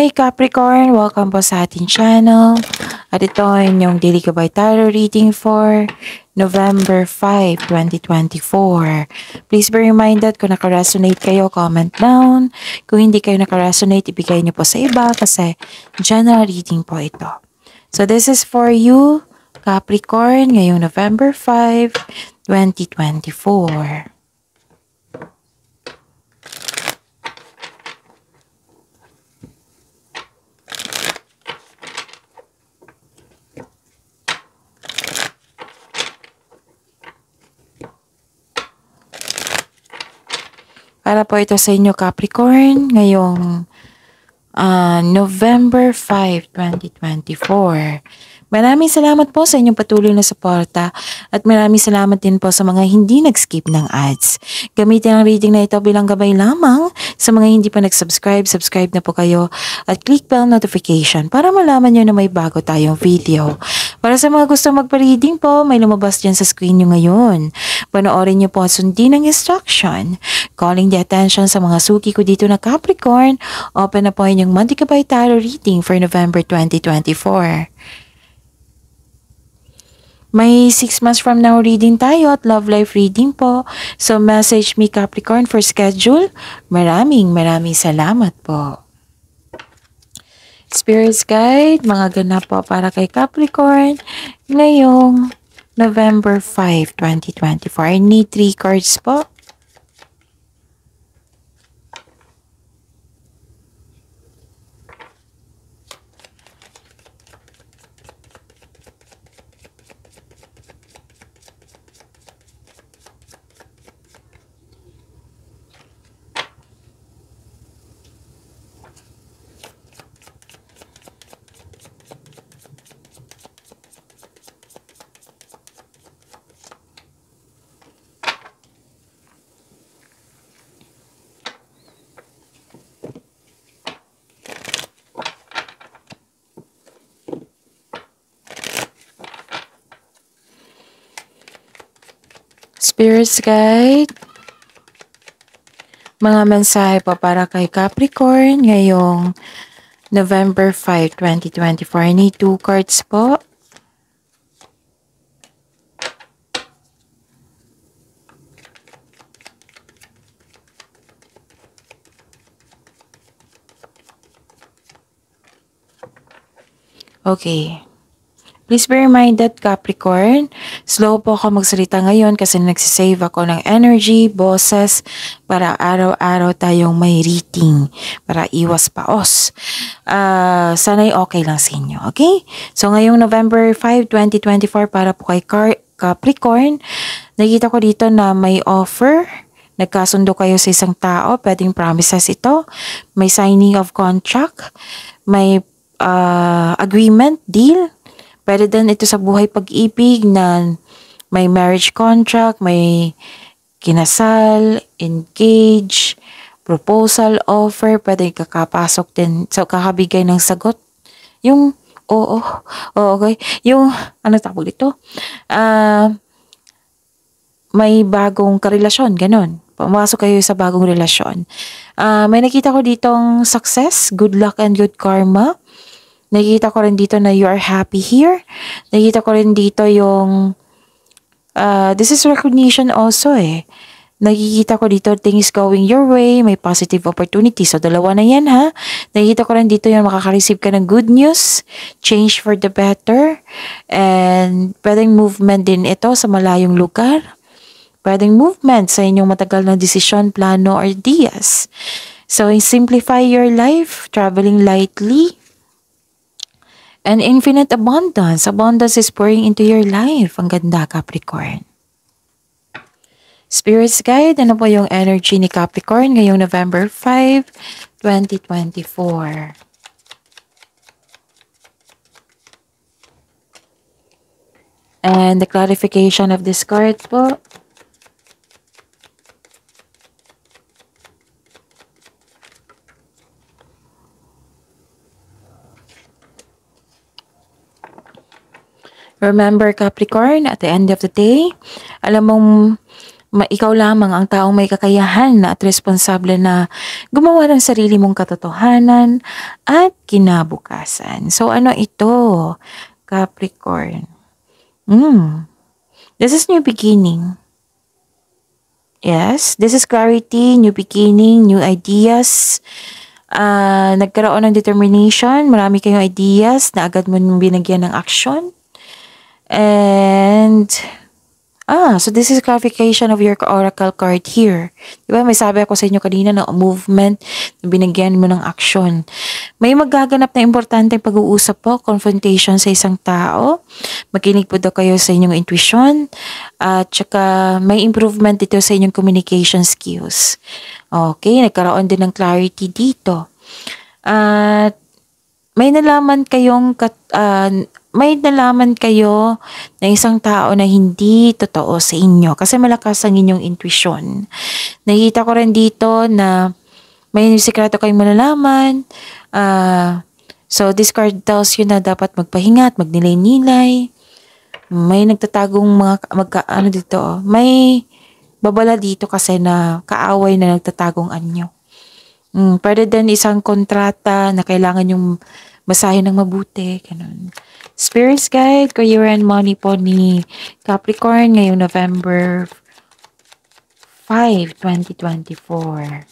Hi Capricorn! Welcome po sa ating channel. At ito ay inyong Daily Gabay Tarot reading for November 5, 2024. Please be reminded kung nakaresonate kayo, comment down. Kung hindi kayo nakaresonate, ibigay niyo po sa iba kasi general reading po ito. So this is for you, Capricorn, ngayong November 5, 2024. Para po ito sa inyo, Capricorn, ngayong November 5, 2024. Maraming salamat po sa inyong patuloy na suporta at maraming salamat din po sa mga hindi nag-skip ng ads. Gamitin ang reading na ito bilang gabay lamang. Sa mga hindi pa nag-subscribe, subscribe na po kayo at click bell notification para malaman nyo na may bago tayong video. Para sa mga gusto magpa-reading po, may lumabas dyan sa screen nyo ngayon. Panoorin nyo po at sundin ang instruction. Calling the attention sa mga suki ko dito na Capricorn, open na po inyong Monthly Gabay Tarot reading for November 2024. May 6 months from now reading tayo at love life reading po. So message me Capricorn for schedule. Maraming salamat po. Spirits Guide, mga ganap po para kay Capricorn ngayong November 5, 2024. I need 3 cards po. Spirits Guide, mga mensahe po para kay Capricorn ngayong November 5, 2024. I need 2 cards po. Okay. Please be reminded, Capricorn, slow po ako magsalita ngayon kasi nagsisave ako ng energy, boses, para araw-araw tayong may reading, para iwas paos. Sana'y okay lang sa inyo, okay? So, ngayong November 5, 2024, para po kay Capricorn, nakita ko dito na may offer. Nagkasundo kayo sa isang tao, pwedeng promises ito. May signing of contract, may agreement, deal. Pwede din ito sa buhay pag-ibig na may marriage contract, may kinasal, engage, proposal, offer. Pwede kakapasok din, so kakabigay ng sagot. Yung, okay. Yung, ano tawag dito? May bagong karelasyon, ganun. Pumasok kayo sa bagong relasyon. May nakita ko ditong success, good luck and good karma. Nakikita ko rin dito na you are happy here. Nakikita ko rin dito yung, this is recognition also eh. Nakikita ko dito things going your way, may positive opportunity. So, dalawa na yan ha. Nakikita ko rin dito yung makaka-receive ka ng good news, change for the better, and pwedeng movement din ito sa malayong lugar. Pwedeng movement sa inyong matagal na desisyon, plano, or ideas. So, simplify your life, traveling lightly, and infinite abundance. Abundance is pouring into your life. Ang ganda, Capricorn. Spirits Guide, ano po yung energy ni Capricorn ngayong November 5, 2024? And the clarification of this card po. Remember, Capricorn, at the end of the day, alam mong ikaw lamang ang taong may kakayahan at responsable na gumawa ng sarili mong katotohanan at kinabukasan. So ano ito, Capricorn? This is new beginning. Yes, this is clarity, new beginning, new ideas. Nagkaroon ng determination, marami kayong ideas na agad mo binagyan ng action. And so this is clarification of your oracle card here. Diba, may sabi ako sa inyo kanina na movement, na binigyan mo ng action. May magaganap na importanteng pag-uusap po, confrontation sa isang tao. Makinig po daw kayo sa inyong intuition. At saka may improvement dito sa inyong communication skills. Okay, nagkaroon din ng clarity dito. At may nalaman kayo na isang tao na hindi totoo sa inyo kasi malakas ang inyong intuition. Nakita ko rin dito na may sikreto kayong malalaman. So this card tells you na dapat magpahinga at magnilay-nilay. May nagtatagong may babala dito kasi na kaaway na nagtatagong anyo. Pwede din isang kontrata na kailangan yung basahin ng mabuti. Ganun. Spirits Guide, Career and Money po ni Capricorn ngayong November 5, 2024.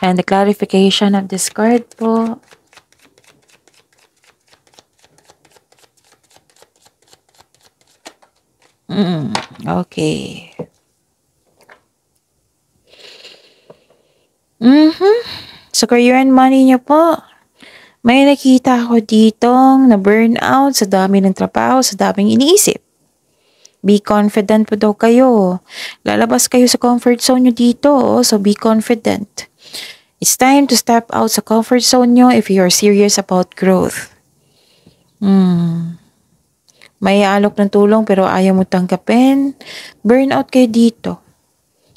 And the clarification of this card po. Okay. So, career and money niyo po. May nakita ako ditong na burnout sa dami ng trabaho, sa daming iniisip. Be confident po daw kayo. Lalabas kayo sa comfort zone nyo dito. So, be confident. It's time to step out sa comfort zone nyo if you are serious about growth. May alok ng tulong pero ayaw mo tanggapin. Burnout kayo dito.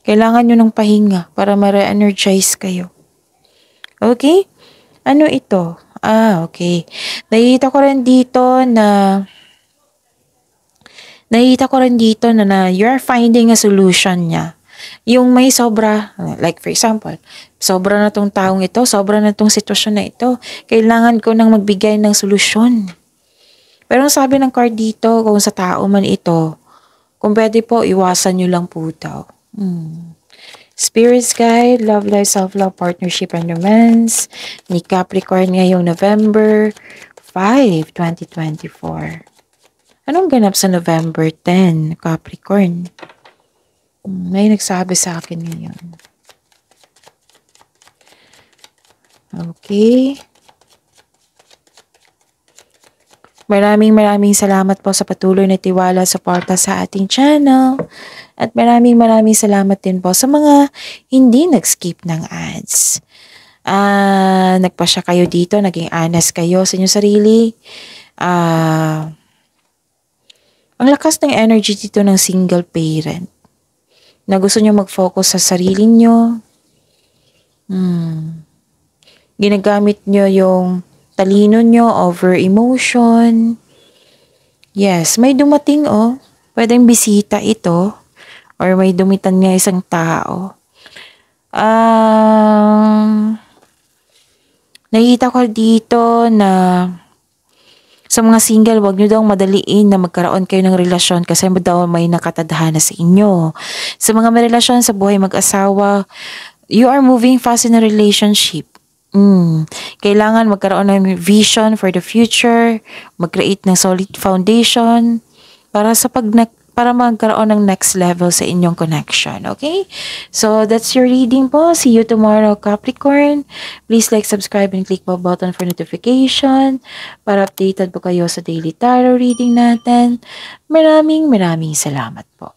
Kailangan nyo ng pahinga para ma-re-energize kayo. Okay? Ano ito? Okay. Nakita ko rin dito na you're finding a solution niya. Yung may sobra, like for example, sobra na tong taong ito, sobra na tong sitwasyon na ito, kailangan ko nang magbigay ng solusyon. Pero ang sabi ng card dito, kung sa tao man ito, kung pwede po, iwasan nyo lang po daw. Spirits Guide, Love Life, Self-Love, Partnership, and Romance ni Capricorn ngayong November 5, 2024. Anong ganap sa November 10, Capricorn? May nagsabi sa akin ngayon. Okay. Maraming salamat po sa patuloy na tiwala suporta sa ating channel. At maraming salamat din po sa mga hindi nag-skip ng ads. Nagpasya kayo dito, naging honest kayo sa inyong sarili. Ang lakas ng energy dito ng single parent. Na gusto nyo mag-focus sa sarili nyo. Ginagamit nyo yung talino nyo over emotion. Yes, may dumating pwedeng bisita ito. Or may dumitan nga isang tao. Nakita ko dito na sa mga single, wag nyo daw madaliin na magkaroon kayo ng relasyon kasi daw may nakatadhana sa inyo. Sa mga may relasyon sa buhay mag-asawa, you are moving fast in a relationship. Kailangan magkaroon ng vision for the future, mag-create ng solid foundation para magkaroon ng next level sa inyong connection. Okay? So, that's your reading po. See you tomorrow, Capricorn. Please like, subscribe, and click the button for notification para updated po kayo sa daily tarot reading natin. Maraming salamat po.